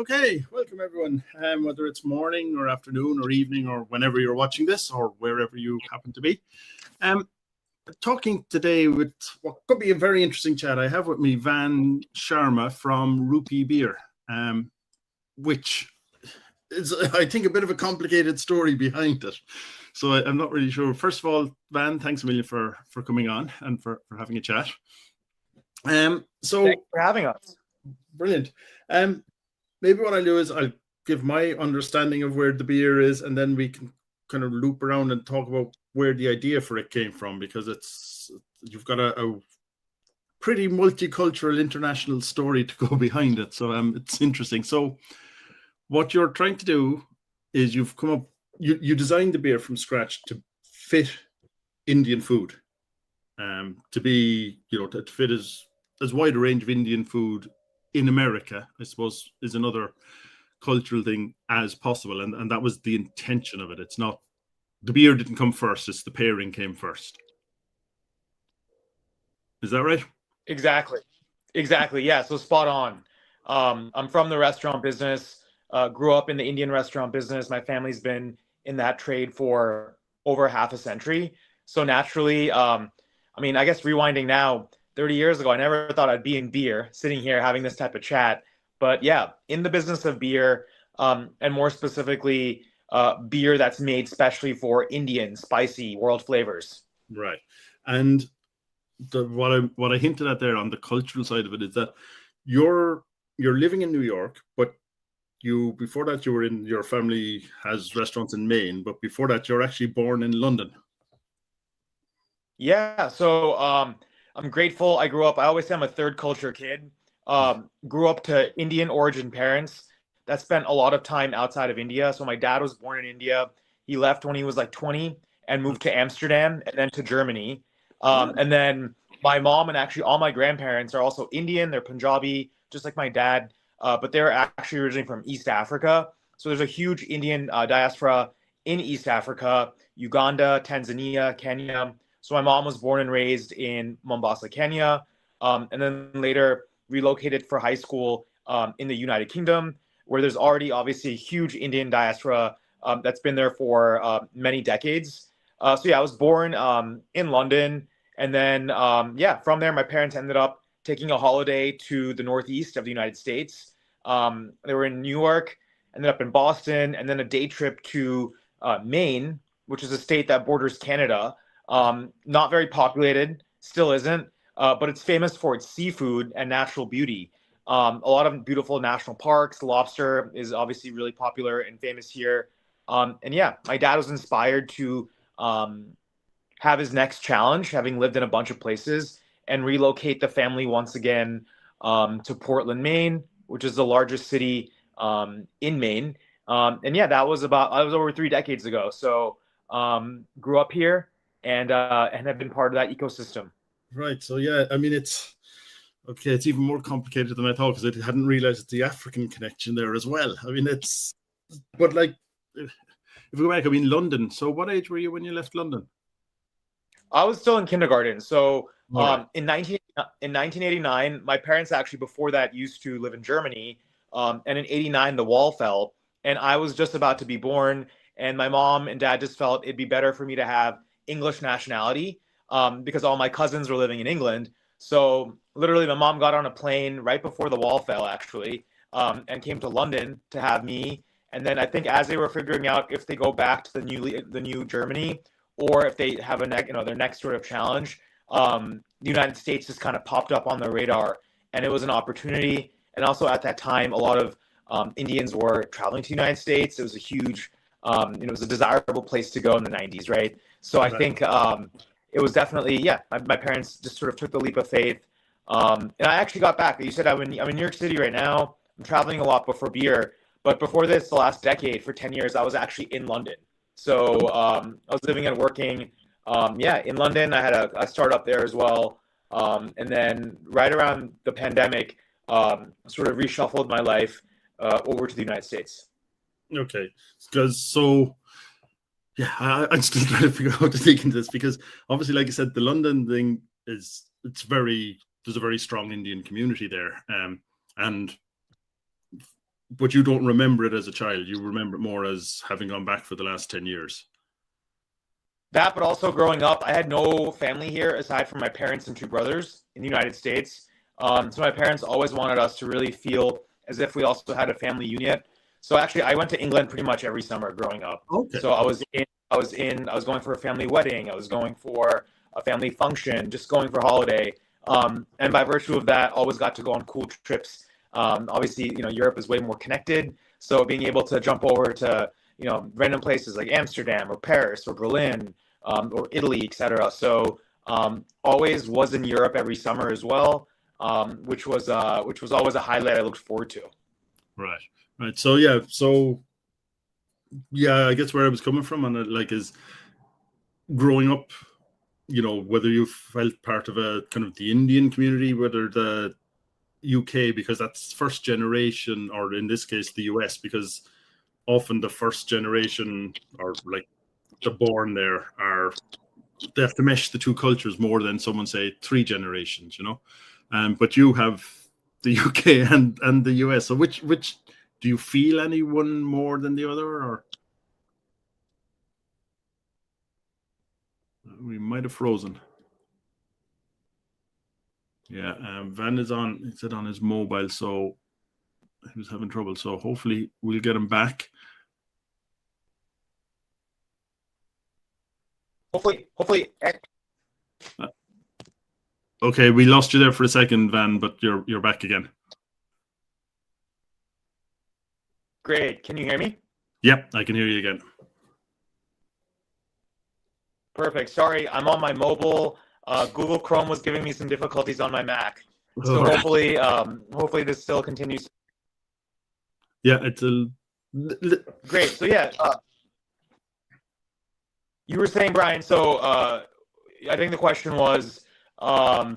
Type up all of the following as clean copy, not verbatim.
Okay, welcome everyone. Whether it's morning or afternoon or evening or whenever you're watching this or wherever you happen to be. Talking today with what could be a very interesting chat. I have with me Van Sharma from Rupee Beer, which is, I think, a bit of a complicated story behind it. So I'm not really sure. First of all, Van, thanks a million for coming on and for having a chat. Thanks for having us. Brilliant. Maybe what I'll do is I'll give my understanding of where the beer is, and then we can kind of loop around and talk about where the idea for it came from, because you've got a pretty multicultural international story to go behind it. So it's interesting. So what you're trying to do is you've come up, you designed the beer from scratch to fit Indian food, to be, to fit as wide a range of Indian food in America, I suppose, is another cultural thing as possible. And that was the intention of it. It's not, the beer didn't come first, it's the pairing came first. Is that right? Exactly. Yeah. So spot on. I'm from the restaurant business, grew up in the Indian restaurant business. My family's been in that trade for over half a century. So naturally, I guess rewinding now, 30 years ago, I never thought I'd be in beer, sitting here having this type of chat. But yeah, in the business of beer, and more specifically, beer that's made specially for Indian, spicy, world flavors. Right. And what I hinted at there on the cultural side of it is that you're living in New York, but before that your family has restaurants in Maine, but before that you're actually born in London. Yeah. So I'm grateful. I always say I'm a third culture kid. Grew up to Indian origin parents that spent a lot of time outside of India. So my dad was born in India. He left when he was like 20 and moved to Amsterdam and then to Germany. And then my mom and actually all my grandparents are also Indian. They're Punjabi, just like my dad, but they're actually originally from East Africa. So there's a huge Indian diaspora in East Africa, Uganda, Tanzania, Kenya. So my mom was born and raised in Mombasa, Kenya, and then later relocated for high school in the United Kingdom, where there's already obviously a huge Indian diaspora that's been there for many decades. So yeah, I was born in London, and then from there, my parents ended up taking a holiday to the northeast of the United States. They were in New York, ended up in Boston, and then a day trip to Maine, which is a state that borders Canada. Not very populated, still isn't, but it's famous for its seafood and natural beauty. A lot of beautiful national parks. Lobster is obviously really popular and famous here. And yeah, my dad was inspired to have his next challenge, having lived in a bunch of places, and relocate the family once again to Portland, Maine, which is the largest city in Maine. And yeah, that was over 3 decades ago. So grew up here and have been part of that ecosystem. Right. So yeah, it's even more complicated than I thought, because I hadn't realized the African connection there as well. But like, if we go back, London. So what age were you when you left London? I was still in kindergarten. So in 1989, my parents actually before that used to live in Germany. And in 89, the wall fell, and I was just about to be born. And my mom and dad just felt it'd be better for me to have English nationality because all my cousins were living in England. So literally my mom got on a plane right before the wall fell, actually, and came to London to have me. And then I think as they were figuring out if they go back to the new Germany or if they have their next sort of challenge, the United States just kind of popped up on their radar, and it was an opportunity. And also at that time, a lot of Indians were traveling to the United States. It was a huge, it was a desirable place to go in the 90s, right? So I think it was definitely, my parents just sort of took the leap of faith. And I actually got back. You said I'm in New York City right now. I'm traveling a lot before beer. But before this, the last decade, for 10 years, I was actually in London. So I was living and working, in London. I had a startup there as well. And then right around the pandemic, sort of reshuffled my life over to the United States. Okay. Because I'm still trying to figure out how to dig into this, because obviously, like I said, the London thing there's a very strong Indian community there. And but you don't remember it as a child. You remember it more as having gone back for the last 10 years. That, but also growing up, I had no family here aside from my parents and two brothers in the United States. So my parents always wanted us to really feel as if we also had a family unit. So actually, I went to England pretty much every summer growing up. Okay. So I was going for a family wedding. I was going for a family function, just going for holiday. And by virtue of that, always got to go on cool trips. Obviously, Europe is way more connected. So being able to jump over to, random places like Amsterdam or Paris or Berlin, or Italy, etc. So always was in Europe every summer as well, which was always a highlight I looked forward to. Right. So I guess where I was coming from, and is growing up, whether you felt part of a kind of the Indian community, whether the UK, because that's first generation, or in this case the US, because often the first generation, or like the born there, they have to mesh the two cultures more than someone say 3 generations, but you have the UK and the US. So which do you feel anyone more than the other, or we might have frozen? Yeah, Van is on. He said on his mobile, so he was having trouble. So hopefully we'll get him back. Hopefully. Okay, we lost you there for a second, Van, but you're back again. Great. Can you hear me? Yep, I can hear you again. Perfect. Sorry, I'm on my mobile. Google Chrome was giving me some difficulties on my Mac. So hopefully this still continues. Yeah, it's a great. So yeah, you were saying, Brian. So I think the question was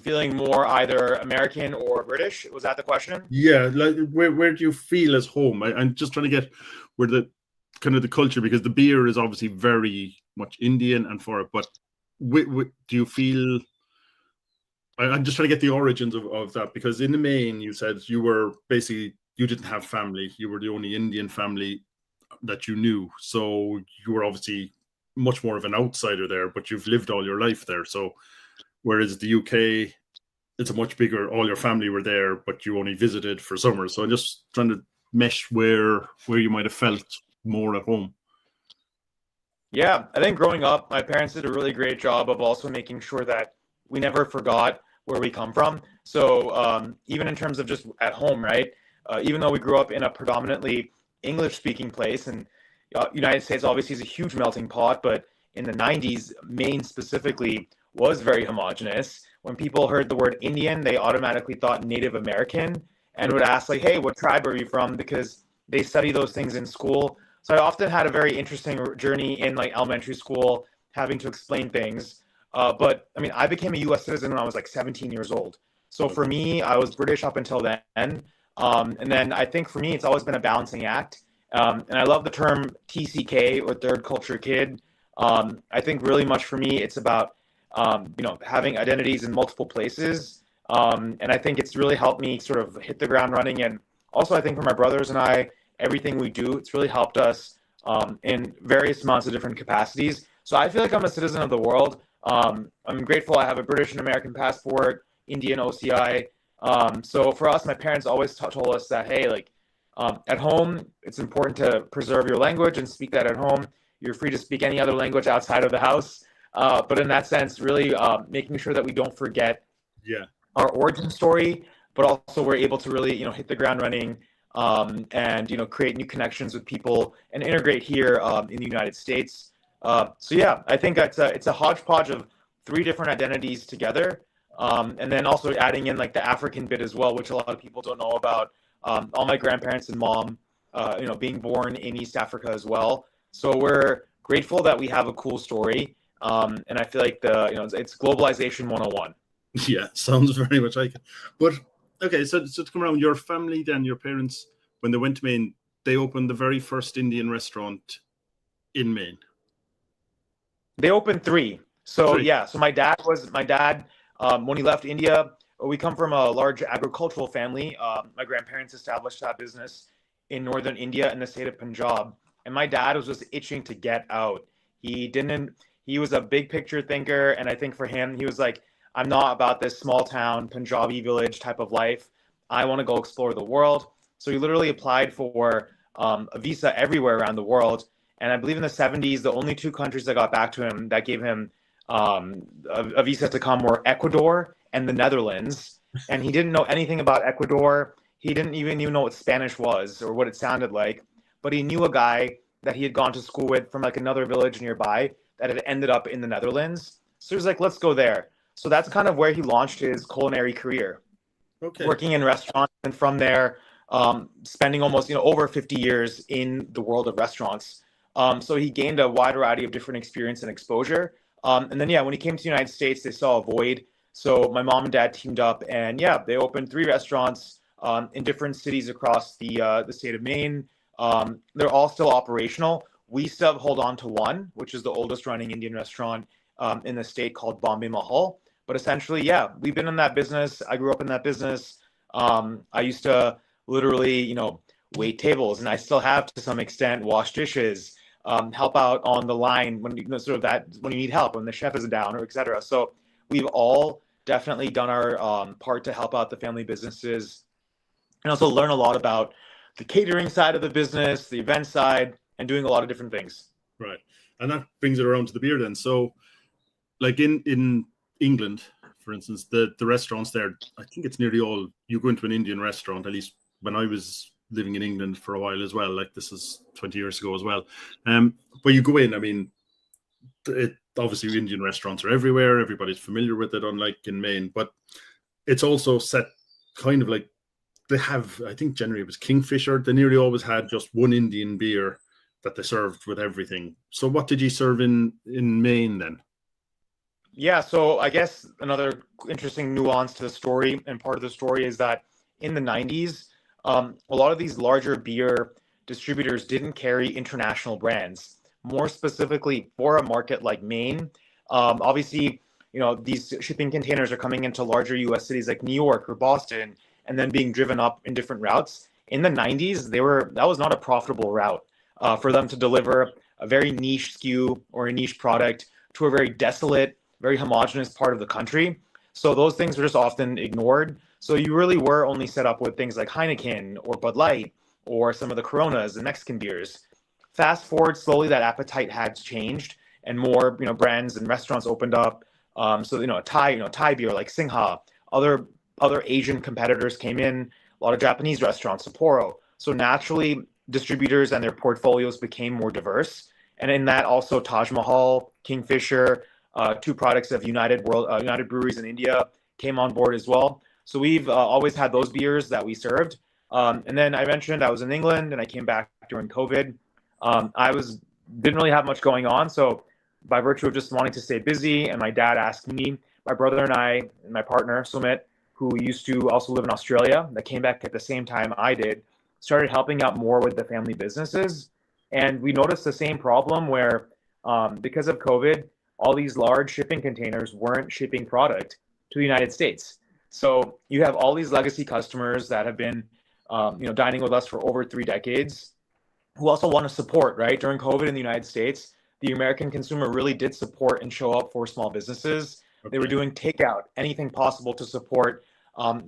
feeling more either American or British. Was that the question? Yeah, like where do you feel as home? I'm just trying to get where the kind of the culture, because the beer is obviously very much Indian and for it, but do you feel? I'm just trying to get the origins of that, because in the Maine, you said you didn't have family. You were the only Indian family that you knew. So you were obviously much more of an outsider there, but you've lived all your life there. So whereas the UK, it's a much bigger, all your family were there, but you only visited for summer. So I'm just trying to mesh where you might have felt more at home. Yeah, I think growing up, my parents did a really great job of also making sure that we never forgot where we come from. So even in terms of just at home, right? Even though we grew up in a predominantly English-speaking place, and United States obviously is a huge melting pot, but in the 90s, Maine specifically was very homogenous. When people heard the word Indian, they automatically thought Native American and would ask, like, hey, what tribe are you from? Because they study those things in school. So I often had a very interesting journey in like elementary school, having to explain things. But I mean, I became a U.S. citizen when I was like 17 years old. So for me, I was British up until then. And then I think for me, it's always been a balancing act. And I love the term TCK, or third culture kid. I think really much for me, it's about, having identities in multiple places. And I think it's really helped me sort of hit the ground running. And also I think for my brothers and I, everything we do, it's really helped us in various amounts of different capacities. So I feel like I'm a citizen of the world. I'm grateful I have a British and American passport, Indian OCI. So for us, my parents always told us that, hey, like at home, it's important to preserve your language and speak that at home. You're free to speak any other language outside of the house. But in that sense, really making sure that we don't forget our origin story, but also we're able to really, hit the ground running and, create new connections with people and integrate here in the United States. So yeah, I think it's a hodgepodge of 3 different identities together. And then also adding in like the African bit as well, which a lot of people don't know about. All my grandparents and mom, being born in East Africa as well. So we're grateful that we have a cool story. And I feel like it's globalization 101. Yeah, sounds very much like it. But okay, so to come around, your family then, your parents, when they went to Maine, they opened the very first Indian restaurant in Maine. They opened 3. So yeah, so my dad, when he left India, we come from a large agricultural family. My grandparents established that business in northern India in the state of Punjab. And my dad was just itching to get out. He was a big picture thinker. And I think for him, he was like, I'm not about this small town, Punjabi village type of life. I want to go explore the world. So he literally applied for a visa everywhere around the world. And I believe in the 70s, the only two countries that got back to him that gave him a visa to come were Ecuador and the Netherlands. And he didn't know anything about Ecuador. He didn't even know what Spanish was or what it sounded like. But he knew a guy that he had gone to school with from like another village nearby that had ended up in the Netherlands. So he was like, let's go there. So that's kind of where he launched his culinary career. Okay. Working in restaurants, and from there, spending almost over 50 years in the world of restaurants. So he gained a wide variety of different experience and exposure. And then, when he came to the United States, they saw a void. So my mom and dad teamed up, and they opened 3 restaurants in different cities across the state of Maine. They're all still operational. We still hold on to one, which is the oldest running Indian restaurant in the state, called Bombay Mahal. But essentially, we've been in that business. I grew up in that business. I used to literally, wait tables, and I still have to some extent, wash dishes, help out on the line when when you need help, when the chef is down, or etc. So we've all definitely done our part to help out the family businesses, and also learn a lot about the catering side of the business, the event side, and doing a lot of different things. Right. And that brings it around to the beer then. So like in England, for instance, the restaurants there, I think it's nearly all, you go into an Indian restaurant, at least when I was living in England for a while as well, like this is 20 years ago as well. But you go in, I mean, obviously Indian restaurants are everywhere. Everybody's familiar with it, unlike in Maine, but it's also set kind of like, they have, I think generally it was Kingfisher. They nearly always had just one Indian beer that they served with everything. So what did you serve in Maine then? Yeah, so I guess another interesting nuance to the story, and part of the story, is that in the 90s, a lot of these larger beer distributors didn't carry international brands. More specifically, for a market like Maine, obviously, these shipping containers are coming into larger US cities like New York or Boston, and then being driven up in different routes. In the 90s, that was not a profitable route for them to deliver a very niche SKU or a niche product to a very desolate, very homogenous part of the country. So those things were just often ignored. So you really were only set up with things like Heineken or Bud Light or some of the Coronas and Mexican beers. Fast forward, slowly that appetite had changed, and more brands and restaurants opened up. Thai beer like Singha, other Asian competitors came in, a lot of Japanese restaurants, Sapporo. So naturally, distributors and their portfolios became more diverse. And in that, also Taj Mahal, Kingfisher, 2 products of United Breweries in India came on board as well. So we've always had those beers that we served. And then I mentioned I was in England and I came back during COVID. Didn't really have much going on. So by virtue of just wanting to stay busy, and my dad asked me, my brother and I, and my partner, Sumit, who used to also live in Australia, that came back at the same time I did, started helping out more with the family businesses. And we noticed the same problem where because of COVID, all these large shipping containers weren't shipping product to the United States. So you have all these legacy customers that have been dining with us for over 3 decades, who also want to support, right? During COVID in the United States, the American consumer really did support and show up for small businesses. Okay. They were doing takeout, anything possible to support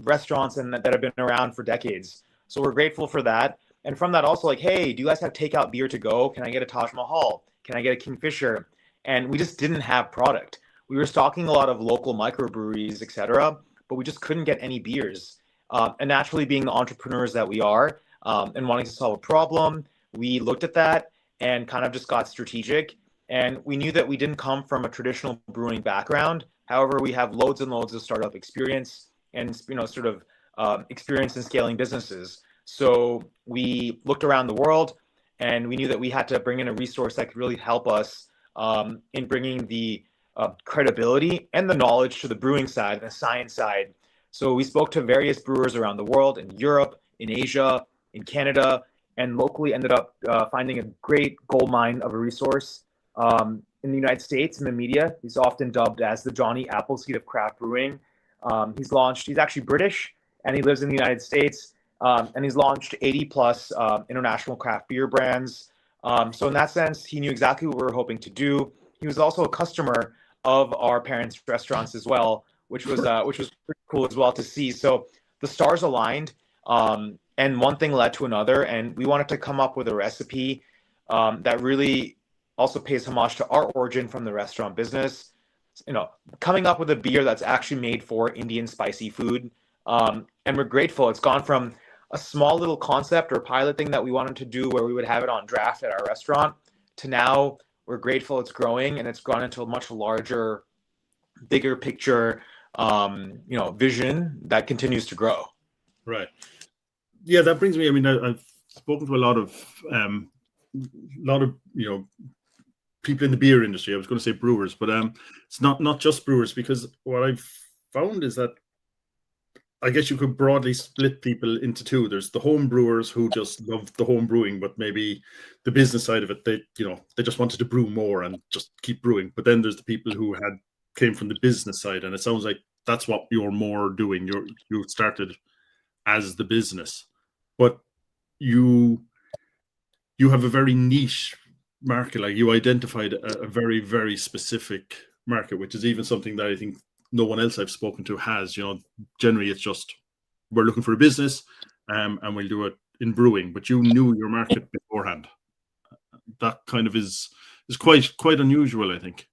restaurants that have been around for decades. So we're grateful for that. And from that also, like, hey, do you guys have takeout beer to go? Can I get a Taj Mahal? Can I get a Kingfisher? And we just didn't have product. We were stocking a lot of local microbreweries, et cetera, but we just couldn't get any beers. And naturally, being the entrepreneurs that we are and wanting to solve a problem, we looked at that and kind of just got strategic. And we knew that we didn't come from a traditional brewing background. However, we have loads and loads of startup experience and experience in scaling businesses. So we looked around the world, and we knew that we had to bring in a resource that could really help us in bringing the credibility and the knowledge to the brewing side, the science side. So we spoke to various brewers around the world, in Europe, in Asia, in Canada, and locally ended up finding a great gold mine of a resource in the United States. In the media, he's often dubbed as the Johnny Appleseed of craft brewing. He's actually British, and he lives in the United States. and he's launched 80 plus international craft beer brands. So in that sense, he knew exactly what we were hoping to do. He was also a customer of our parents' restaurants as well, which was pretty cool as well to see. So the stars aligned, and one thing led to another, and we wanted to come up with a recipe that really also pays homage to our origin from the restaurant business. Coming up with a beer that's actually made for Indian spicy food. And we're grateful. It's gone from a small little concept or pilot thing that we wanted to do where we would have it on draft at our restaurant to now we're grateful it's growing and it's gone into a much larger, bigger picture, vision that continues to grow. Right. Yeah, that brings me. I mean, I've spoken to a lot of people in the beer industry. I was going to say brewers, but it's not just brewers, because what I've found is that I guess you could broadly split people into two. There's the home brewers who just love the home brewing, but maybe the business side of it, they just wanted to brew more and just keep brewing. But then there's the people who came from the business side, and it sounds like that's what you're more doing. You started as the business, but you have a very niche market. Like, you identified a very, very specific market, which is even something that I think no one else I've spoken to has. Generally it's just, we're looking for a business, and we'll do it in brewing. But you knew your market beforehand. That kind of is quite unusual, I think.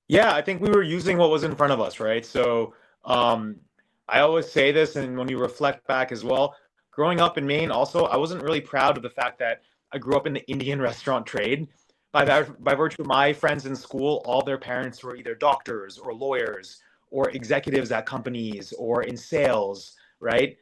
Yeah, I think we were using what was in front of us, right? So I always say this, and when you reflect back as well, growing up in Maine, also, I wasn't really proud of the fact that I grew up in the Indian restaurant trade. By virtue of my friends in school, all their parents were either doctors or lawyers or executives at companies or in sales, right?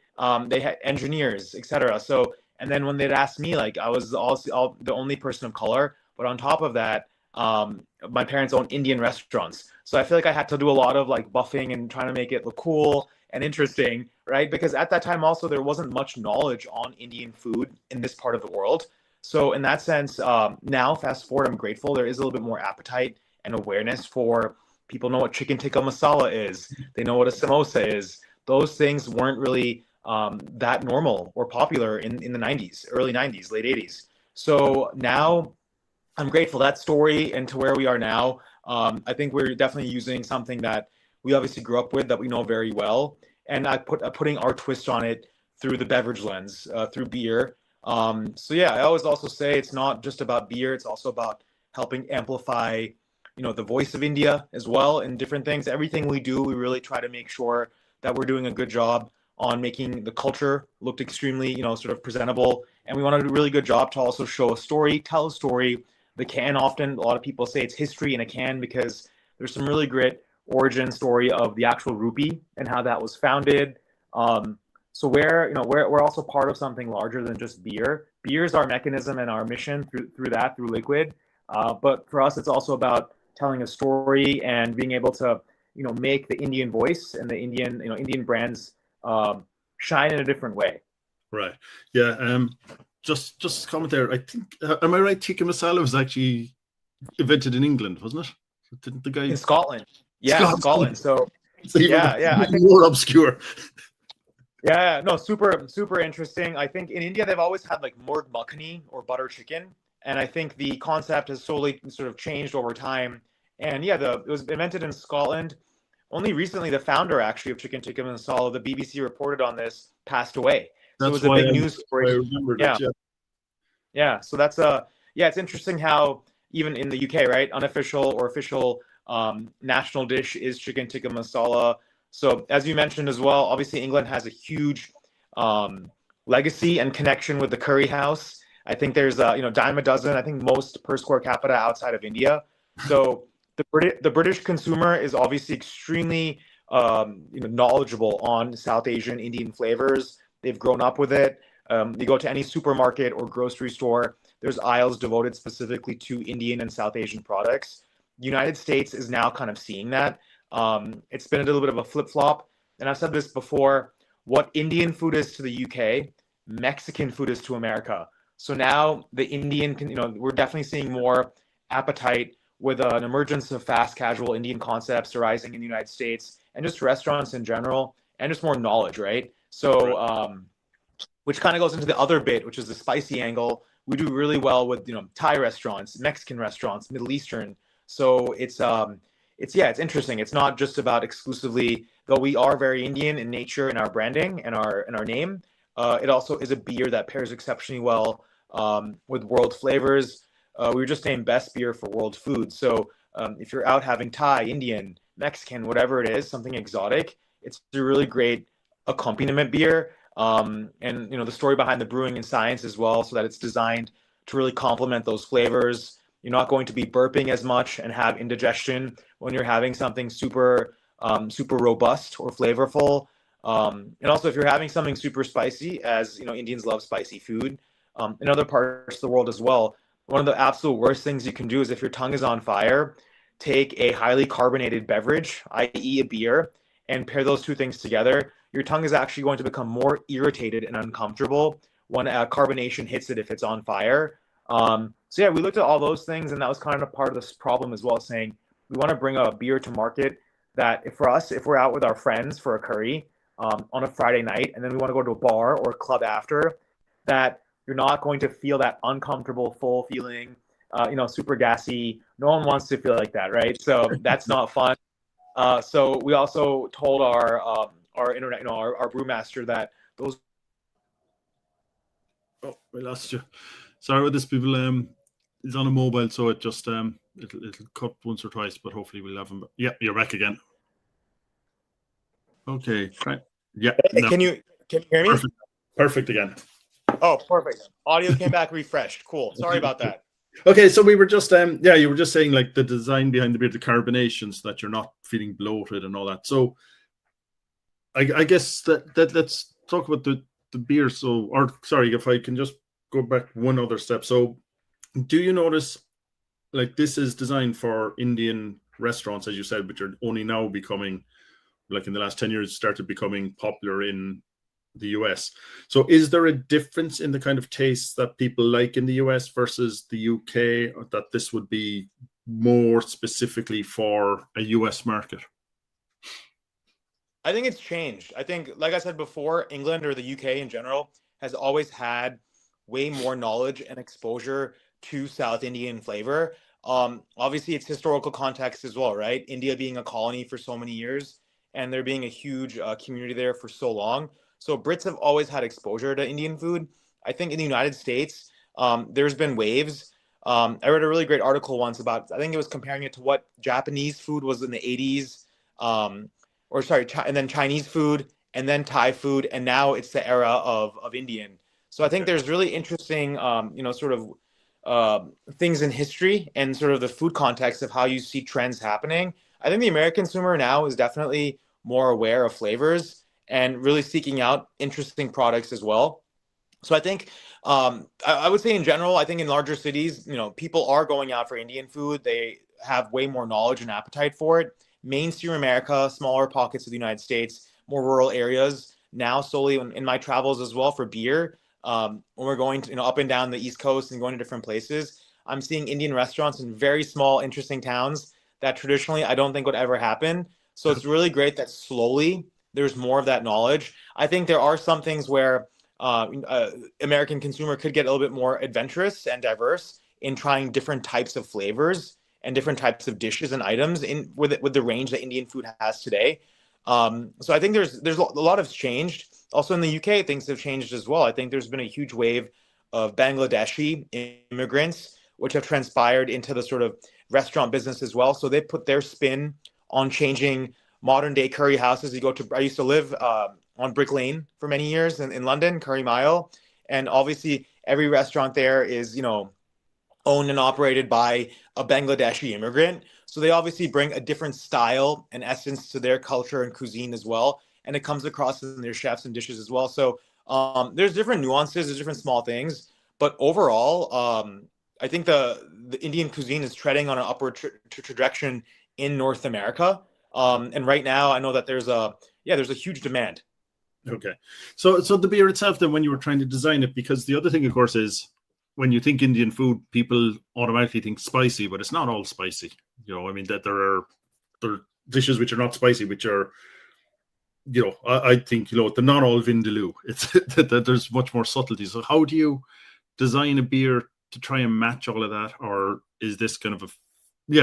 They had engineers, etc. So, and then when they'd ask me, like, I was all the only person of color, but on top of that, my parents own Indian restaurants. So I feel like I had to do a lot of like buffing and trying to make it look cool and interesting, right? Because at that time also there wasn't much knowledge on Indian food in this part of the world. So in that sense, now fast forward, I'm grateful there is a little bit more appetite and awareness for people know what chicken tikka masala is. They know what a samosa is. Those things weren't really that normal or popular in the 90s, early 90s, late 80s. So now I'm grateful that story and to where we are now. I think we're definitely using something that we obviously grew up with that we know very well. And putting our twist on it through the beverage lens, through beer. So yeah, I always also say it's not just about beer. It's also about helping amplify, the voice of India as well in different things. Everything we do, we really try to make sure that we're doing a good job on making the culture look extremely, sort of presentable. And we want to do a really good job to also show a story, tell a story. The can often, a lot of people say it's history in a can because there's some really great origin story of the actual rupee and how that was founded. So we're also part of something larger than just beer. Beer is our mechanism and our mission through liquid. But for us, it's also about telling a story and being able to, make the Indian voice and the Indian brands shine in a different way. Right. Yeah. Just comment there. I think, am I right? Tikka masala was actually invented in England, wasn't it? Didn't the guy in Scotland? Yeah, Scotland. So yeah, I think more obscure. Yeah, no, super interesting. I think in India they've always had like murg makhani or butter chicken, and I think the concept has slowly sort of changed over time. And yeah, it was invented in Scotland. Only recently, the founder actually of chicken tikka masala, the BBC reported on this, passed away. So it was a big news story. I remember that. Yeah. So that's it's interesting how even in the UK, right, unofficial or official national dish is chicken tikka masala. So as you mentioned as well, obviously England has a huge legacy and connection with the curry house. I think there's dime a dozen. I think most per square capita outside of India. So the British consumer is obviously extremely knowledgeable on South Asian Indian flavors. They've grown up with it. You go to any supermarket or grocery store, there's aisles devoted specifically to Indian and South Asian products. The United States is now kind of seeing that. It's been a little bit of a flip-flop. And I've said this before, what Indian food is to the UK, Mexican food is to America. So now the Indian, we're definitely seeing more appetite with an emergence of fast casual Indian concepts arising in the United States and just restaurants in general and just more knowledge, right? So which kind of goes into the other bit, which is the spicy angle. We do really well with Thai restaurants, Mexican restaurants, Middle Eastern. So it's interesting. It's not just about exclusively, though we are very Indian in nature in our branding and our name. It also is a beer that pairs exceptionally well with world flavors. We were just named best beer for world food. So if you're out having Thai, Indian, Mexican, whatever it is, something exotic, it's a really great accompaniment beer. And the story behind the brewing and science as well, so that it's designed to really complement those flavors. You're not going to be burping as much and have indigestion when you're having something super robust or flavorful. And also, if you're having something super spicy, as Indians love spicy food, in other parts of the world as well, one of the absolute worst things you can do is, if your tongue is on fire, take a highly carbonated beverage, i.e. a beer, and pair those two things together. Your tongue is actually going to become more irritated and uncomfortable when carbonation hits it if it's on fire. So yeah, we looked at all those things, and that was kind of part of this problem as well, saying we want to bring a beer to market that, if we're out with our friends for a curry on a Friday night, and then we want to go to a bar or a club after, that you're not going to feel that uncomfortable, full feeling, super gassy. No one wants to feel like that, right? So that's not fun. So we also told our internet, our brewmaster, that those. Oh, we lost you. Sorry about this, people. It's on a mobile, so it just it'll cut once or twice, but hopefully we'll have him. Yeah, you're back again. Okay, right. Yeah. No. Can you hear me? Perfect again. Oh, perfect. Audio came back refreshed. Cool. Sorry about that. Okay, so we were just you were just saying, like, the design behind the beer, the carbonation, so that you're not feeling bloated and all that. So I guess that let's talk about the beer. So, or sorry, if I can just go back one other step. So do you notice, like, this is designed for Indian restaurants, as you said, which are only now becoming, like in the last 10 years, started becoming popular in the US. So is there a difference in the kind of taste that people like in the US versus the UK, or that this would be more specifically for a US market? I think it's changed. I think, like I said before, England or the UK in general has always had way more knowledge and exposure to South Indian flavor. Obviously, it's historical context as well, right? India being a colony for so many years, and there being a huge community there for so long. So Brits have always had exposure to Indian food. I think in the United States, there's been waves. I read a really great article once about, I think it was comparing it to what Japanese food was in the 80s, and then Chinese food, and then Thai food, and now it's the era of Indian. So I think there's really interesting, things in history and sort of the food context of how you see trends happening. I think the American consumer now is definitely more aware of flavors and really seeking out interesting products as well. So I think I would say in general, I think in larger cities, people are going out for Indian food. They have way more knowledge and appetite for it. Mainstream America, smaller pockets of the United States, more rural areas, now solely in my travels as well for beer, when we're going to, up and down the East Coast and going to different places, I'm seeing Indian restaurants in very small, interesting towns that traditionally I don't think would ever happen. So it's really great that slowly there's more of that knowledge. I think there are some things where American consumer could get a little bit more adventurous and diverse in trying different types of flavors and different types of dishes and items with the range that Indian food has today. So I think there's a lot has changed. Also in the UK, things have changed as well. I think there's been a huge wave of Bangladeshi immigrants, which have transpired into the sort of restaurant business as well. So they put their spin on changing modern day curry houses. I used to live on Brick Lane for many years in London, Curry Mile. And obviously every restaurant there is, owned and operated by a Bangladeshi immigrant. So they obviously bring a different style and essence to their culture and cuisine as well. And it comes across in their chefs and dishes as well. So there's different nuances, there's different small things. But overall, I think the Indian cuisine is treading on an upward trajectory in North America. And right now, I know that there's a huge demand. Okay. So the beer itself, then, when you were trying to design it, because the other thing, of course, is when you think Indian food, people automatically think spicy, but it's not all spicy. I mean, that there are dishes which are not spicy, which are I think, they're not all Vindaloo. It's that there's much more subtlety. So how do you design a beer to try and match all of that? Or is this kind of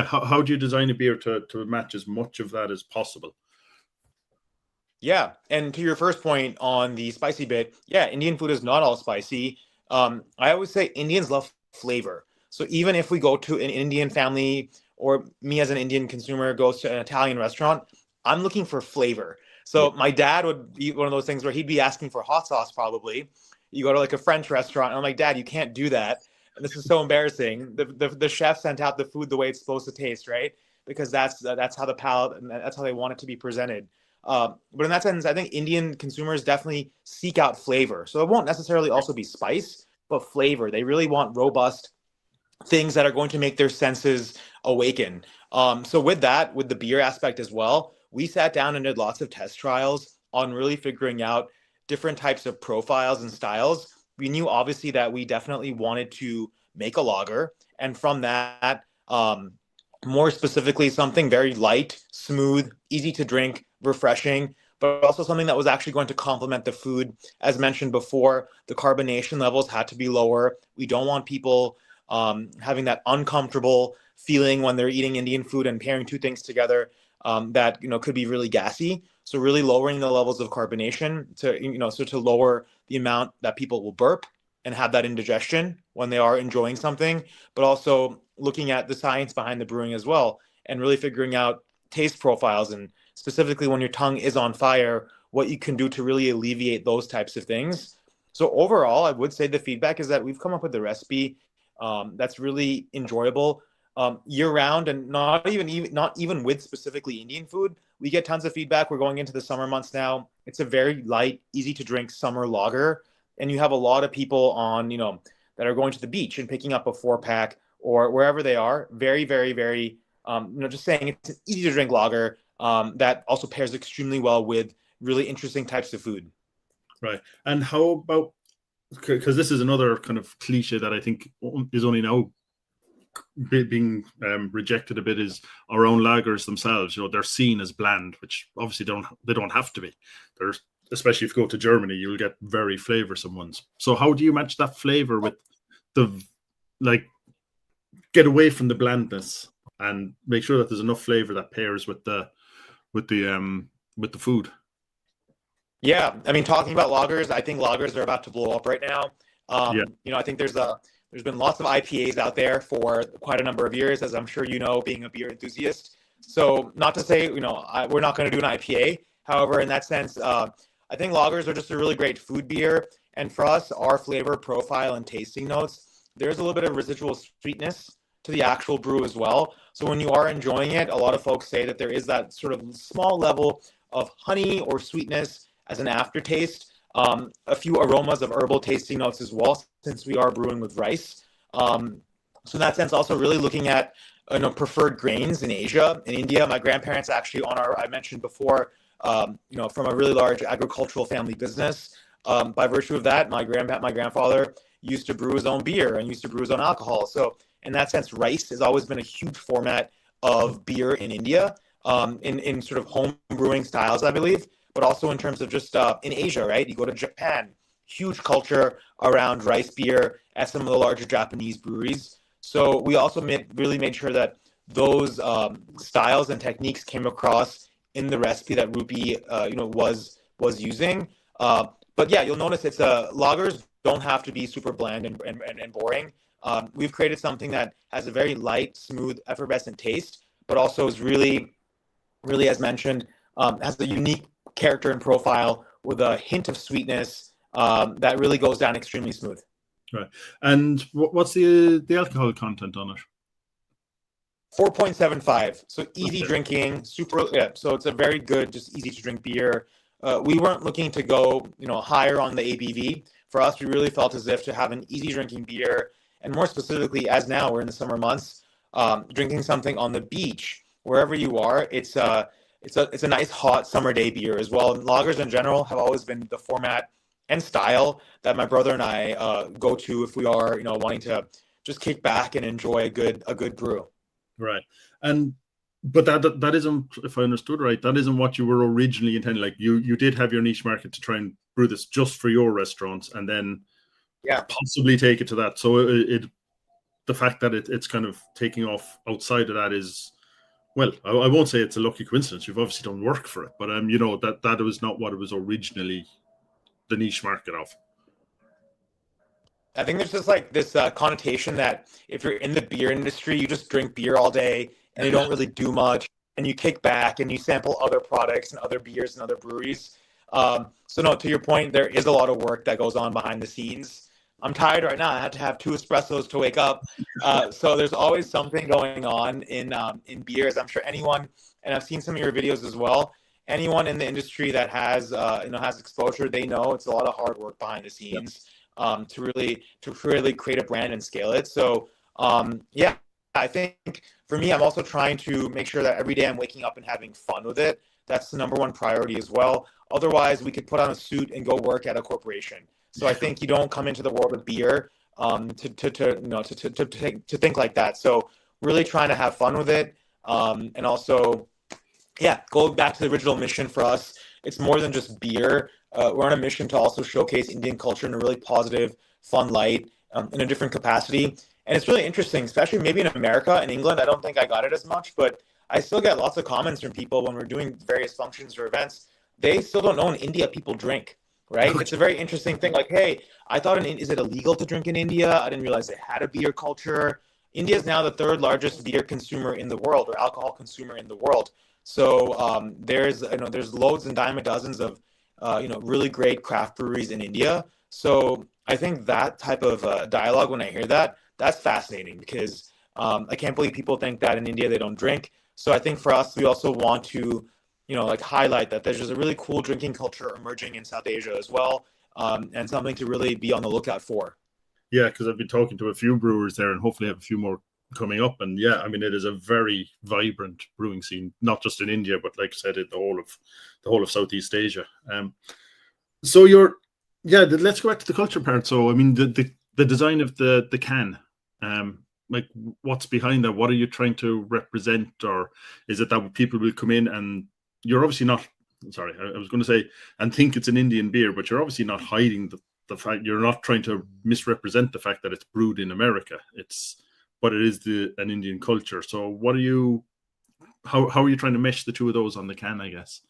how do you design a beer to match as much of that as possible? Yeah, and to your first point on the spicy bit, yeah, Indian food is not all spicy. I always say Indians love flavor. So even if we go to an Indian family, or me as an Indian consumer goes to an Italian restaurant, I'm looking for flavor. Yeah. So my dad would be one of those things where he'd be asking for hot sauce probably. You go to like a French restaurant, and I'm like, Dad, you can't do that. And this is so embarrassing. The chef sent out the food the way it's supposed to taste, right? Because that's how the palate, and that's how they want it to be presented. But in that sense, I think Indian consumers definitely seek out flavor. So it won't necessarily also be spice, but flavor. They really want robust things that are going to make their senses awaken. So with that, with the beer aspect as well, we sat down and did lots of test trials on really figuring out different types of profiles and styles. We knew obviously that we definitely wanted to make a lager, and from that, more specifically, something very light, smooth, easy to drink, refreshing, but also something that was actually going to complement the food. As mentioned before, the carbonation levels had to be lower. We don't want people having that uncomfortable feeling when they're eating Indian food and pairing two things together that could be really gassy. So really lowering the levels of carbonation to lower the amount that people will burp and have that indigestion when they are enjoying something, but also looking at the science behind the brewing as well, and really figuring out taste profiles, and specifically when your tongue is on fire, what you can do to really alleviate those types of things. So overall, I would say the feedback is that we've come up with a recipe that's really enjoyable year round, and not even with specifically Indian food. We get tons of feedback. We're going into the summer months now. It's a very light, easy to drink summer lager, and you have a lot of people on that are going to the beach and picking up a 4-pack or wherever they are. Very, very, very just saying it's an easy to drink lager that also pairs extremely well with really interesting types of food. Right. And how about, because this is another kind of cliche that I think is only now being rejected a bit, is our own lagers themselves. They're seen as bland, which obviously they don't have to be. There's, especially if you go to Germany, you'll get very flavorsome ones. So how do you match that flavor with get away from the blandness and make sure that there's enough flavor that pairs with the food? Yeah, I mean, talking about lagers, I think lagers are about to blow up right now. I think there's been lots of IPAs out there for quite a number of years, as I'm sure being a beer enthusiast. So not to say we're not going to do an IPA. However, in that sense, I think lagers are just a really great food beer. And for us, our flavor profile and tasting notes, there's a little bit of residual sweetness to the actual brew as well. So when you are enjoying it, a lot of folks say that there is that sort of small level of honey or sweetness as an aftertaste. A few aromas of herbal tasting notes as well, since we are brewing with rice. So in that sense, also really looking at preferred grains in Asia. In India, my grandparents actually I mentioned before, from a really large agricultural family business. By virtue of that, my grandfather used to brew his own beer and used to brew his own alcohol. So in that sense, rice has always been a huge format of beer in India, in sort of home brewing styles, I believe, but also in terms of just in Asia, right? You go to Japan, huge culture around rice beer at some of the larger Japanese breweries. So we also really made sure that those styles and techniques came across in the recipe that Rupee, was using. But yeah, you'll notice lagers don't have to be super bland and boring. We've created something that has a very light, smooth, effervescent taste, but also is really, really, as mentioned, has a unique character and profile with a hint of sweetness that really goes down extremely smooth. Right. And what's the alcohol content on it? 4.75. So easy drinking, super. Yeah. So it's a very good, just easy to drink beer. We weren't looking to go, higher on the ABV. For us, we really felt as if to have an easy drinking beer, and more specifically, as now we're in the summer months, drinking something on the beach, wherever you are, it's a nice hot summer day beer as well. And lagers in general have always been the format and style that my brother and I go to if we are, wanting to just kick back and enjoy a good brew. Right. And But that isn't, if I understood right, that isn't what you were originally intending. Like you did have your niche market to try and brew this just for your restaurants, and then Yeah. possibly take it to that. So the fact that it's kind of taking off outside of that is, well, I won't say it's a lucky coincidence. You've obviously done work for it, but that was not what it was originally the niche market of. I think there's just like this connotation that if you're in the beer industry, you just drink beer all day and you don't really do much, and you kick back and you sample other products and other beers and other breweries. So no, to your point, there is a lot of work that goes on behind the scenes. I'm tired right now. I had to have 2 espressos to wake up. So there's always something going on in beers. I'm sure anyone, and I've seen some of your videos as well. Anyone in the industry that has exposure, they know it's a lot of hard work behind the scenes. To really create a brand and scale it. So yeah, I think for me, I'm also trying to make sure that every day I'm waking up and having fun with it. That's the number one priority as well. Otherwise, we could put on a suit and go work at a corporation. So I think you don't come into the world of beer to think like that. So really trying to have fun with it, and also, yeah, go back to the original mission for us. It's more than just beer. We're on a mission to also showcase Indian culture in a really positive, fun light, in a different capacity. And it's really interesting, especially maybe in America and England. I don't think I got it as much, but I still get lots of comments from people when we're doing various functions or events. They still don't know in India people drink, right? It's a very interesting thing. Like, hey, I thought, is it illegal to drink in India? I didn't realize they had a beer culture. India is now the third largest beer consumer in the world, or alcohol consumer in the world. So there's loads and dime a dozens of really great craft breweries in India. So I think that type of dialogue, when I hear that, that's fascinating, because I can't believe people think that in India they don't drink. So I think for us, we also want to, highlight that there's just a really cool drinking culture emerging in South Asia as well, and something to really be on the lookout for. Yeah, because I've been talking to a few brewers there, and hopefully have a few more coming up. And yeah, I mean, it is a very vibrant brewing scene, not just in India, but like I said, in the whole of Southeast Asia. So let's go back to the culture part. So I mean, the design of the can, like what's behind that? What are you trying to represent, or is it that people will come in and you're obviously not? Sorry, I was going to say and think it's an Indian beer, but you're obviously not hiding the fact. You're not trying to misrepresent the fact that it's brewed in America. But it is an Indian culture. So how are you trying to mesh the two of those on the can, I guess?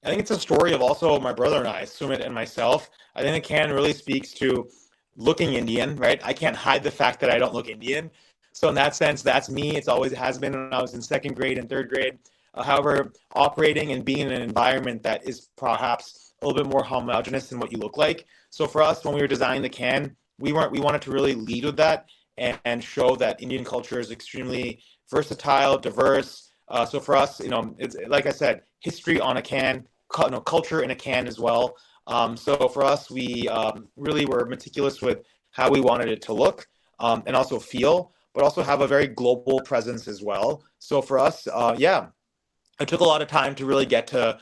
I think it's a story of also my brother and I, Sumit and myself. I think the can really speaks to looking Indian, right? I can't hide the fact that I don't look Indian. So in that sense, that's me. It's always has been when I was in second grade and third grade. However, operating and being in an environment that is perhaps a little bit more homogenous than what you look like. So for us, when we were designing the can, we wanted to really lead with that and show that Indian culture is extremely versatile, diverse. So for us, it's like I said, history on a can, culture in a can as well. So for us, we really were meticulous with how we wanted it to look, and also feel, but also have a very global presence as well. So for us, it took a lot of time to really get to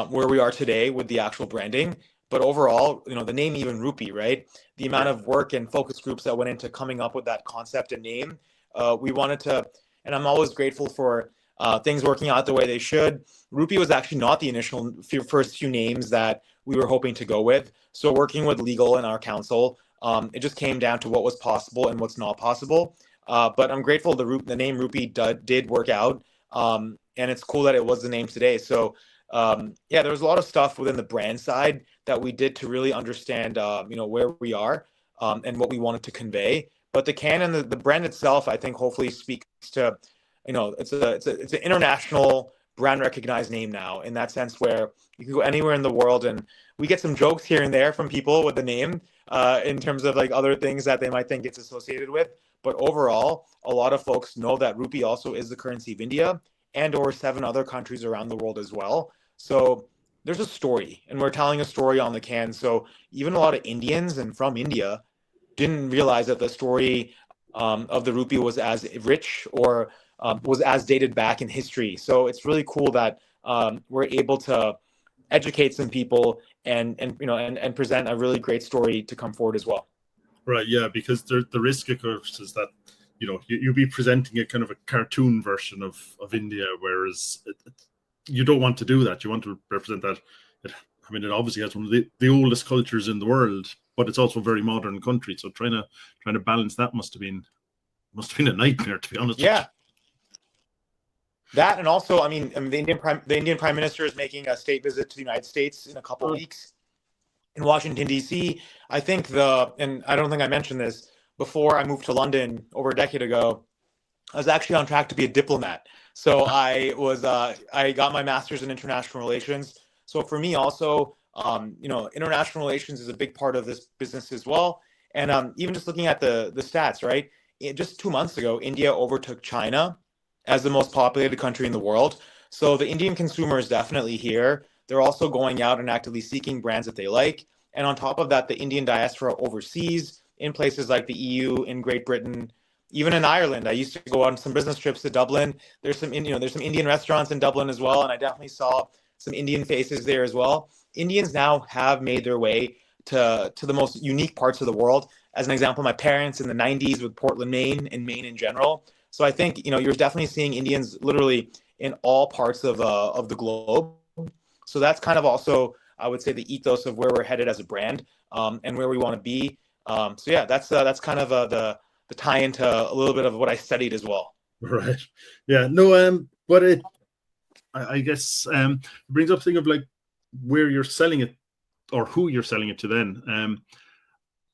where we are today with the actual branding. But overall, the name even Rupee, right? The amount of work and focus groups that went into coming up with that concept and name, we wanted to, and I'm always grateful for things working out the way they should. Rupee was actually not the initial first few names that we were hoping to go with. So working with legal and our counsel, it just came down to what was possible and what's not possible. But I'm grateful the name Rupee did work out, and it's cool that it was the name today. So there was a lot of stuff within the brand side that we did to really understand, where we are and what we wanted to convey. But the can and the brand itself, I think, hopefully speaks to, it's an international brand recognized name now, in that sense, where you can go anywhere in the world, and we get some jokes here and there from people with the name in terms of like other things that they might think it's associated with. But overall, a lot of folks know that Rupee also is the currency of India and or 7 other countries around the world as well. So there's a story, and we're telling a story on the can. So even a lot of Indians and from India didn't realize that the story of the Rupee was as rich or was as dated back in history. So it's really cool that we're able to educate some people and present a really great story to come forward as well. Right, yeah, because the risk, of course, is that you'd be presenting a kind of a cartoon version of India, whereas you don't want to do that. You want to represent that. It obviously has one of the oldest cultures in the world, but it's also a very modern country. So trying to balance that must have been a nightmare, to be honest. Yeah. That, and also, the Indian Prime Minister is making a state visit to the United States in a couple of weeks in Washington, D.C. I think and I don't think I mentioned this, before I moved to London over a decade ago, I was actually on track to be a diplomat. So I got my master's in international relations. So for me also, international relations is a big part of this business as well. And even just looking at the stats, right? Just 2 months ago, India overtook China as the most populated country in the world. So the Indian consumer is definitely here. They're also going out and actively seeking brands that they like. And on top of that, the Indian diaspora overseas in places like the EU, in Great Britain, even in Ireland. I used to go on some business trips to Dublin. There's some Indian restaurants in Dublin as well. And I definitely saw some Indian faces there as well. Indians now have made their way to the most unique parts of the world. As an example, my parents in the 90s with Portland, Maine, and Maine in general. So I think, you're definitely seeing Indians literally in all parts of the globe. So that's kind of also, I would say, the ethos of where we're headed as a brand, and where we want to be. So yeah, that's kind of the tie into a little bit of what I studied as well. Right. Yeah. No. But I guess it brings up the thing of like where you're selling it or who you're selling it to. Then,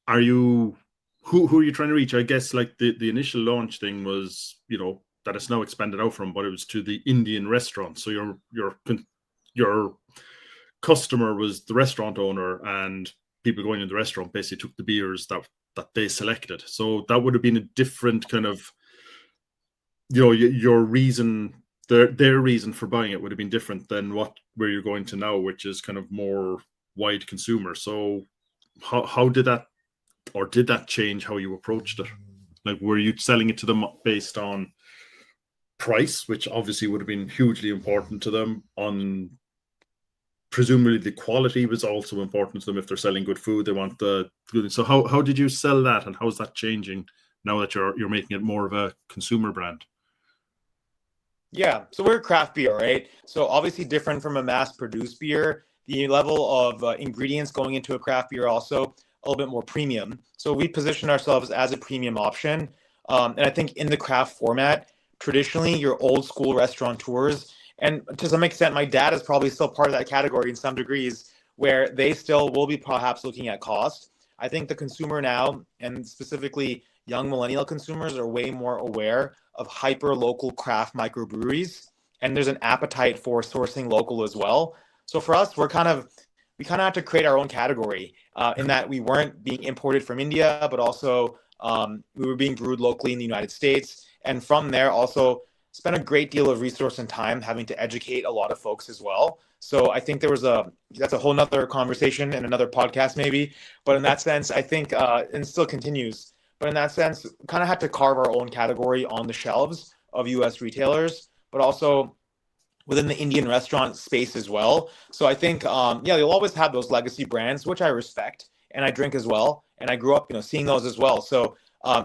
are you? Who are you trying to reach? I guess like the initial launch thing was, that it's now expanded out from, but it was to the Indian restaurant. So your customer was the restaurant owner, and people going in the restaurant basically took the beers that they selected. So that would have been a different kind of, your reason, their reason for buying it would have been different than where you're going to now, which is kind of more wide consumer. So how did that? Or did that change how you approached it? Like, were you selling it to them based on price, which obviously would have been hugely important to them? On presumably the quality was also important to them. If they're selling good food, they want the good. So how did you sell that, and how's that changing now that you're making it more of a consumer brand? Yeah, so we're craft beer, right? So obviously different from a mass-produced beer. The level of ingredients going into a craft beer also a little bit more premium. So we position ourselves as a premium option. And I think in the craft format, traditionally your old school restaurateurs, and to some extent, my dad is probably still part of that category in some degrees, where they still will be perhaps looking at cost. I think the consumer now, and specifically young millennial consumers, are way more aware of hyper local craft microbreweries. And there's an appetite for sourcing local as well. So for us, we kind of had to create our own category, in that we weren't being imported from India, but also we were being brewed locally in the United States. And from there, also spent a great deal of resource and time having to educate a lot of folks as well. So I think that's a whole nother conversation and another podcast maybe. But in that sense, I think, and still continues, but in that sense, kind of had to carve our own category on the shelves of US retailers, but also within the Indian restaurant space as well. So I think, you'll always have those legacy brands, which I respect and I drink as well. And I grew up, seeing those as well. So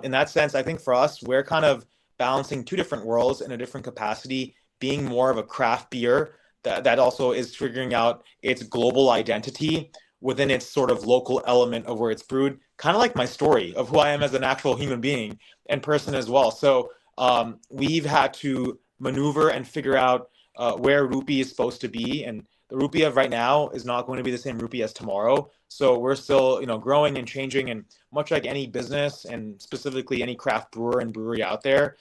in that sense, I think for us, we're kind of balancing two different worlds in a different capacity, being more of a craft beer that also is figuring out its global identity within its sort of local element of where it's brewed, kind of like my story of who I am as an actual human being and person as well. So we've had to maneuver and figure out where Rupee is supposed to be, and the Rupee of right now is not going to be the same Rupee as tomorrow. So we're still, growing and changing, and much like any business, and specifically any craft brewer and brewery out there,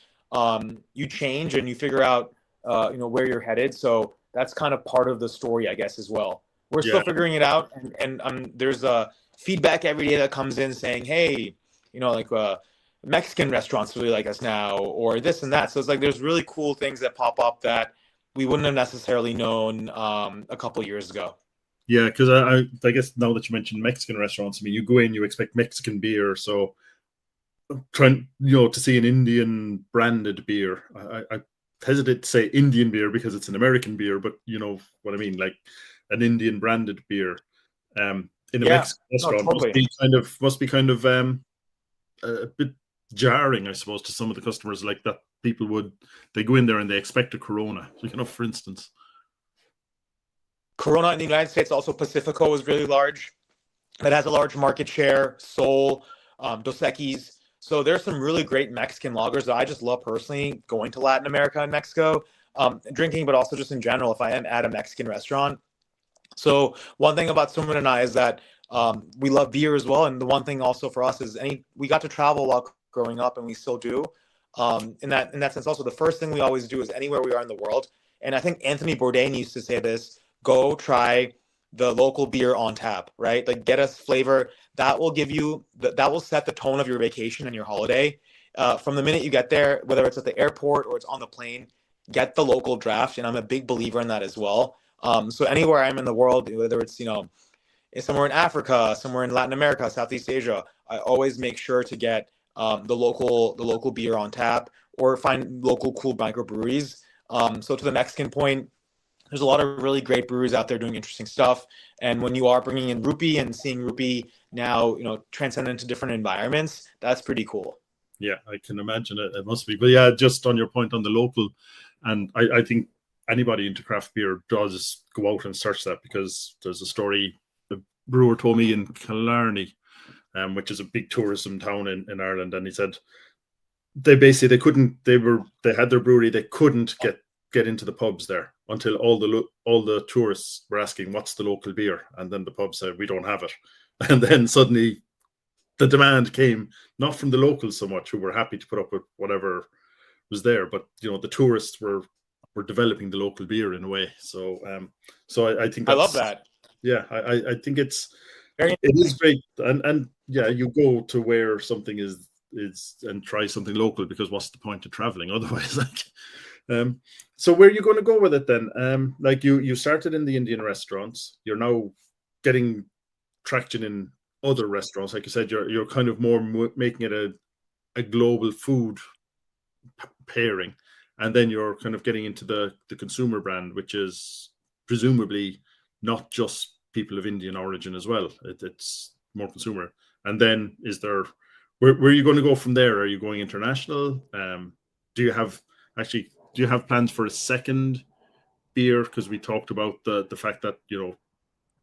you change and you figure out, where you're headed. So that's kind of part of the story, I guess, as well. We're still figuring it out, and there's feedback every day that comes in saying, hey, Mexican restaurants really like us now, or this and that. So it's like there's really cool things that pop up that we wouldn't have necessarily known a couple of years ago. Yeah, because I guess now that you mentioned Mexican restaurants, you go in, you expect Mexican beer. So trying, to see an Indian branded beer, I hesitate to say Indian beer because it's an American beer, but you know what I mean, like an Indian branded beer in a Mexican restaurant must be kind of a bit jarring, I suppose, to some of the customers, like that they go in there and they expect a Corona, for instance. Corona in the United States, also Pacifico is really large. That has a large market share. Sol, Dos Equis. So there's some really great Mexican lagers that I just love personally going to Latin America and Mexico, drinking, but also just in general, if I am at a Mexican restaurant. So one thing about Sumit and I is that we love beer as well. And the one thing also for us is we got to travel a lot growing up, and we still do. In that sense, also the first thing we always do is anywhere we are in the world. And I think Anthony Bourdain used to say this: go try the local beer on tap, right? Like get us flavor that will give you that will set the tone of your vacation and your holiday. From the minute you get there, whether it's at the airport or it's on the plane, get the local draft. And I'm a big believer in that as well. So anywhere I'm in the world, whether it's, somewhere in Africa, somewhere in Latin America, Southeast Asia, I always make sure to get the local beer on tap or find local cool microbreweries. So to the Mexican point, there's a lot of really great brewers out there doing interesting stuff. And when you are bringing in Rupee and seeing Rupee now, transcend into different environments, that's pretty cool. Yeah, I can imagine it must be. But yeah, just on your point on the local, and I think anybody into craft beer does go out and search that, because there's a story the brewer told me in Killarney, which is a big tourism town in Ireland, and he said they had their brewery, they couldn't get into the pubs there until all the tourists were asking what's the local beer, and then the pub said we don't have it, and then suddenly the demand came not from the locals so much, who were happy to put up with whatever was there, but the tourists were developing the local beer in a way. So I think I love that. Yeah, I think it is great, and yeah, you go to where something is and try something local, because what's the point of traveling otherwise? So where are you going to go with it then? Like you started in the Indian restaurants, you're now getting traction in other restaurants. Like you said, you're kind of more making it a global food pairing, and then you're kind of getting into the consumer brand, which is presumably not just people of Indian origin as well. It's more consumer. And then where are you going to go from there? Are you going international? Do you have plans for a second beer? Because we talked about the fact that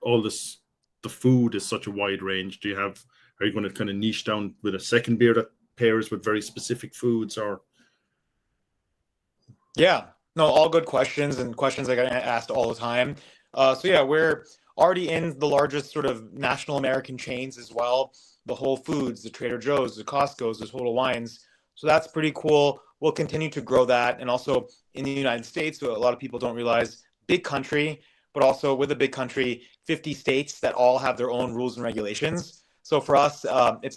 all this, the food is such a wide range. Are you going to kind of niche down with a second beer that pairs with very specific foods? Or yeah, no, all good questions, and questions I get asked all the time. So yeah, we're already in the largest sort of national American chains as well: the Whole Foods, the Trader Joe's, the Costco's, the Total Wines. So that's pretty cool. We'll continue to grow that. And also in the United States, a lot of people don't realize, big country, but also with a big country, 50 states that all have their own rules and regulations. So for us, it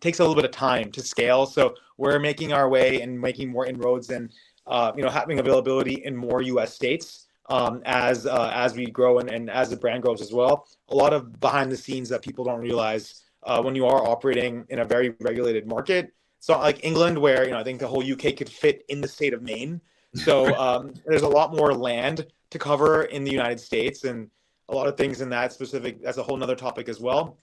takes a little bit of time to scale. So we're making our way and making more inroads and having availability in more US states as we grow and as the brand grows as well. A lot of behind the scenes that people don't realize when you are operating in a very regulated market. It's not like England, where I think the whole UK could fit in the state of Maine. So there's a lot more land to cover in the United States, and a lot of things in that specific. That's a whole nother topic as well.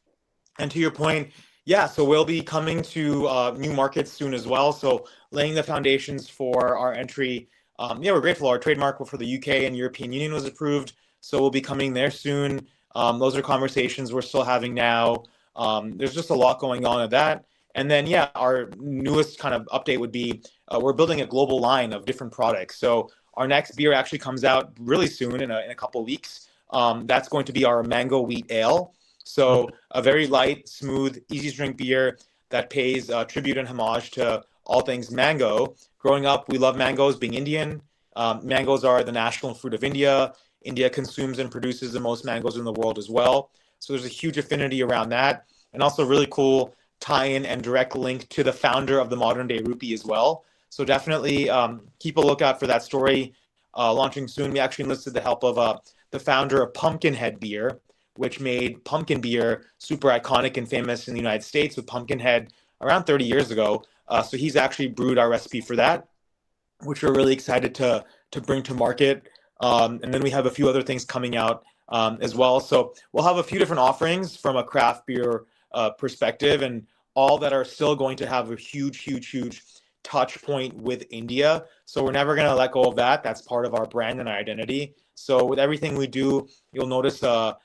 And to your point, yeah, so we'll be coming to new markets soon as well. So laying the foundations for our entry. We're grateful. Our trademark for the UK and European Union was approved, so we'll be coming there soon. Those are conversations we're still having now. There's just a lot going on at that. And then, yeah, our newest kind of update would be we're building a global line of different products. So our next beer actually comes out really soon in a couple of weeks. That's going to be our mango wheat ale. So a very light, smooth, easy to drink beer that pays tribute and homage to all things mango. Growing up, we love mangoes, being Indian. Mangoes are the national fruit of India. India consumes and produces the most mangoes in the world as well. So there's a huge affinity around that. And also really cool tie-in and direct link to the founder of the modern day Rupee as well. So definitely keep a lookout for that story launching soon. We actually enlisted the help of the founder of Pumpkinhead Beer, which made pumpkin beer super iconic and famous in the United States with Pumpkinhead around 30 years ago. So he's actually brewed our recipe for that, which we're really excited to bring to market. And then we have a few other things coming out as well. So we'll have a few different offerings from a craft beer perspective, and all that are still going to have a huge touch point with India. So we're never going to let go of that. That's part of our brand and our identity. So with everything we do, you'll notice a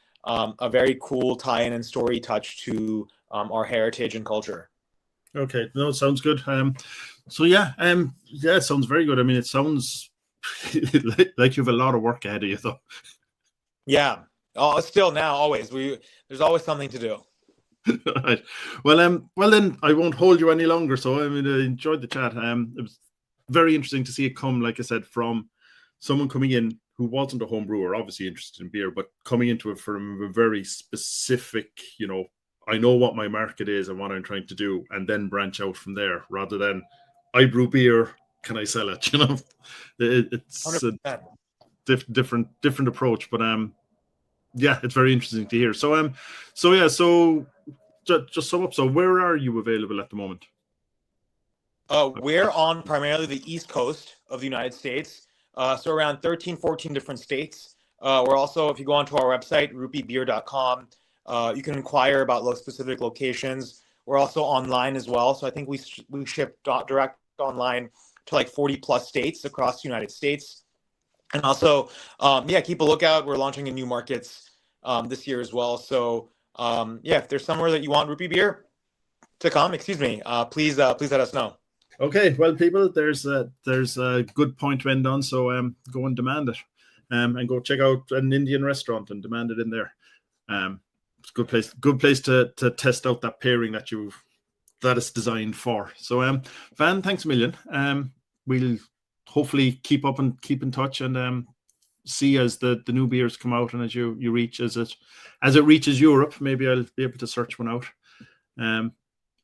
very cool tie-in and story touch to our heritage and culture. Okay, no, it sounds good. So yeah, it sounds very good. I mean, it sounds like you have a lot of work ahead of you, though. Yeah. Oh, still now, always. There's always something to do. Right. Well, then I won't hold you any longer. So I mean, I enjoyed the chat. It was very interesting to see it come, like I said, from someone coming in who wasn't a home brewer, obviously interested in beer, but coming into it from a very specific, I know what my market is and what I'm trying to do, and then branch out from there rather than I brew beer, can I sell it? It's 100%. a different approach, but yeah, it's very interesting to hear. So just sum up. So where are you available at the moment? We're on primarily the East Coast of the United States. So around 13, 14 different states. We're also, if you go onto our website, rupeebeer.com, you can inquire about specific locations. We're also online as well. So I think we ship direct online to like 40 plus states across the United States. And also, keep a lookout. We're launching in new markets this year as well. So if there's somewhere that you want Rupee Beer to come, please let us know. Okay, well, people, there's a good point to end on. So go and demand it, and go check out an Indian restaurant and demand it in there. It's a good place to test out that pairing that it's designed for. So Van, thanks a million. We'll hopefully keep up and keep in touch and see as the new beers come out and as you reach as it reaches Europe, maybe I'll be able to search one out.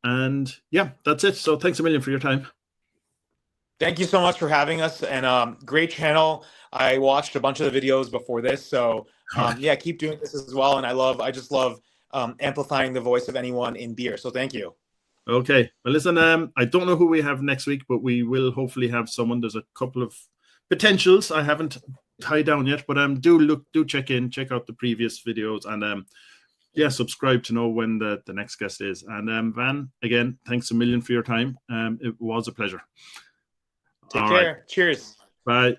And yeah, that's it. So thanks a million for your time. Thank you so much for having us, and great channel. I watched a bunch of the videos before this, so keep doing this as well. And I just love amplifying the voice of anyone in beer. So thank you. Okay, well, listen, I don't know who we have next week, but we will hopefully have someone. There's a couple of potentials I haven't tied down yet, but do check out the previous videos, and subscribe to know when the next guest is. And Van, again, thanks a million for your time. It was a pleasure. Take care. Cheers. Bye.